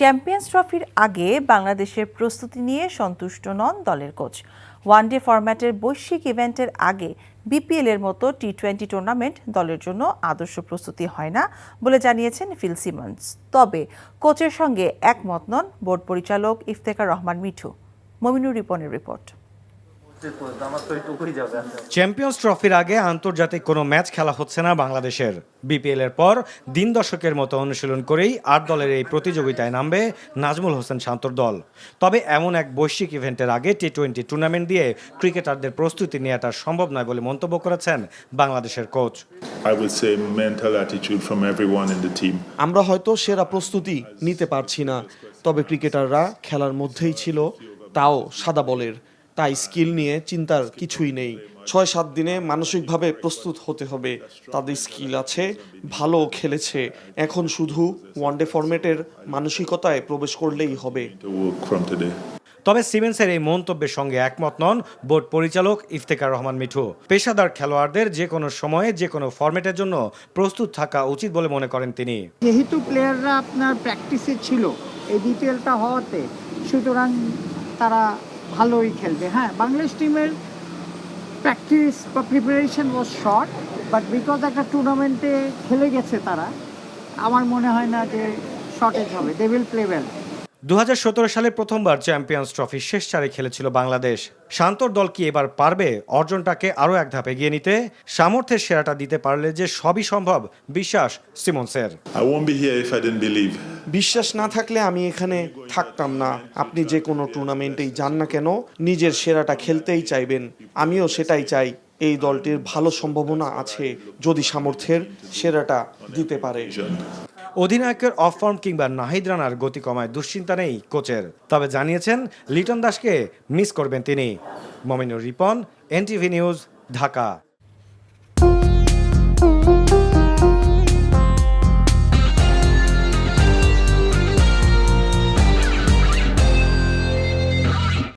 Champions ট্রফির আগে বাংলাদেশের প্রস্তুতি নিয়ে সন্তুষ্ট নন দলের কোচ। ওয়ানডে ফরম্যাটের বৈশ্বিক ইভেন্টের আগে বিপিএল-এর মতো টি-20 টুর্নামেন্ট দলের জন্য আদর্শ প্রস্তুতি হয় না বলে জানিয়েছেন ফিল সিমন্স। তবে কোচের সঙ্গে একমত নন বোর্ড পরিচালক ইফতেখার রহমান মিঠু। মমিনুর রিপনের রিপোর্ট। চ্যাম্পিয়ন্স ট্রফির আগে আন্তর্জাতিক কোনো ম্যাচ খেলা হচ্ছে না বাংলাদেশের। বিপিএল-এর পর দিন দশকের মতো অনুশীলন করেই ৮ দলের এই প্রতিযোগিতায় নামবে নাজমুল হোসেন শান্তর দল। তবে এমন এক বৈশ্বিক ইভেন্টের আগে টি-20 টুর্নামেন্ট দিয়ে ক্রিকেটারদের প্রস্তুতি নেওয়াটা সম্ভব নয় বলে মন্তব্য করেছেন বাংলাদেশের কোচ। আমরা হয়তো সেরা প্রস্তুতি নিতে পারছি না, তবে ক্রিকেটাররা খেলার মধ্যেই ছিল, তাও সাদা বলের। তাই স্কিল নিয়ে চিন্তার কিছুই নেই। ৬-৭ দিনে মানসিকভাবে প্রস্তুত হতে হবে। তাদের স্কিল আছে, ভালো খেলেছে। এখন শুধু ওয়ানডে ফরম্যাটের মানসিকতায় প্রবেশ করলেই হবে। তবে সিমেন্সের এই মন্তব্যের সঙ্গে একমত নন বোর্ড পরিচালক ইফতেখার রহমান মিঠু। পেশাদার খেলোয়াড়দের যে কোনো সময়ে যে কোনো ফরম্যাটের জন্য প্রস্তুত থাকা উচিত বলে মনে করেন তিনি। যেহেতু প্লেয়াররা আপনার প্র্যাকটিসে ছিল এই বিপিএলটা হওয়াতে, সুতরাং তারা ভালোই খেলবে। হ্যাঁ, বাংলাদেশ টিমের প্র্যাকটিস বা preparation was short, but because একটা টুর্নামেন্টে খেলে গেছে তারা, আমার মনে হয় না যে শর্টেজ হবে। They will play well. ২০১৭ সালে প্রথমবার চ্যাম্পিয়ন্স ট্রফি শেষ চারে খেলেছিল বাংলাদেশ। শান্তর দল কি এবার পারবে অর্জনটাকে আরও এক ধাপ এগিয়ে নিতে? সামর্থ্যের সেরাটা দিতে পারলে যে সবই সম্ভব, বিশ্বাস সিমন্সের। বিশ্বাস না থাকলে আমি এখানে থাকতাম না। আপনি যে কোনো টুর্নামেন্টেই যান না কেন, নিজের সেরাটা খেলতেই চাইবেন। আমিও সেটাই চাই। এই দলটির ভালো সম্ভাবনা আছে যদি সামর্থ্যের সেরাটা দিতে পারে। অধিনায়কের অফ ফর্ম কিংবা নাহিদ রানার গতি কমায় দুশ্চিন্তা নেই কোচের। তবে জানিয়েছেন লিটন দাসকে মিস করবেন তিনি। Mominur Ripon, NTV news, Dhaka.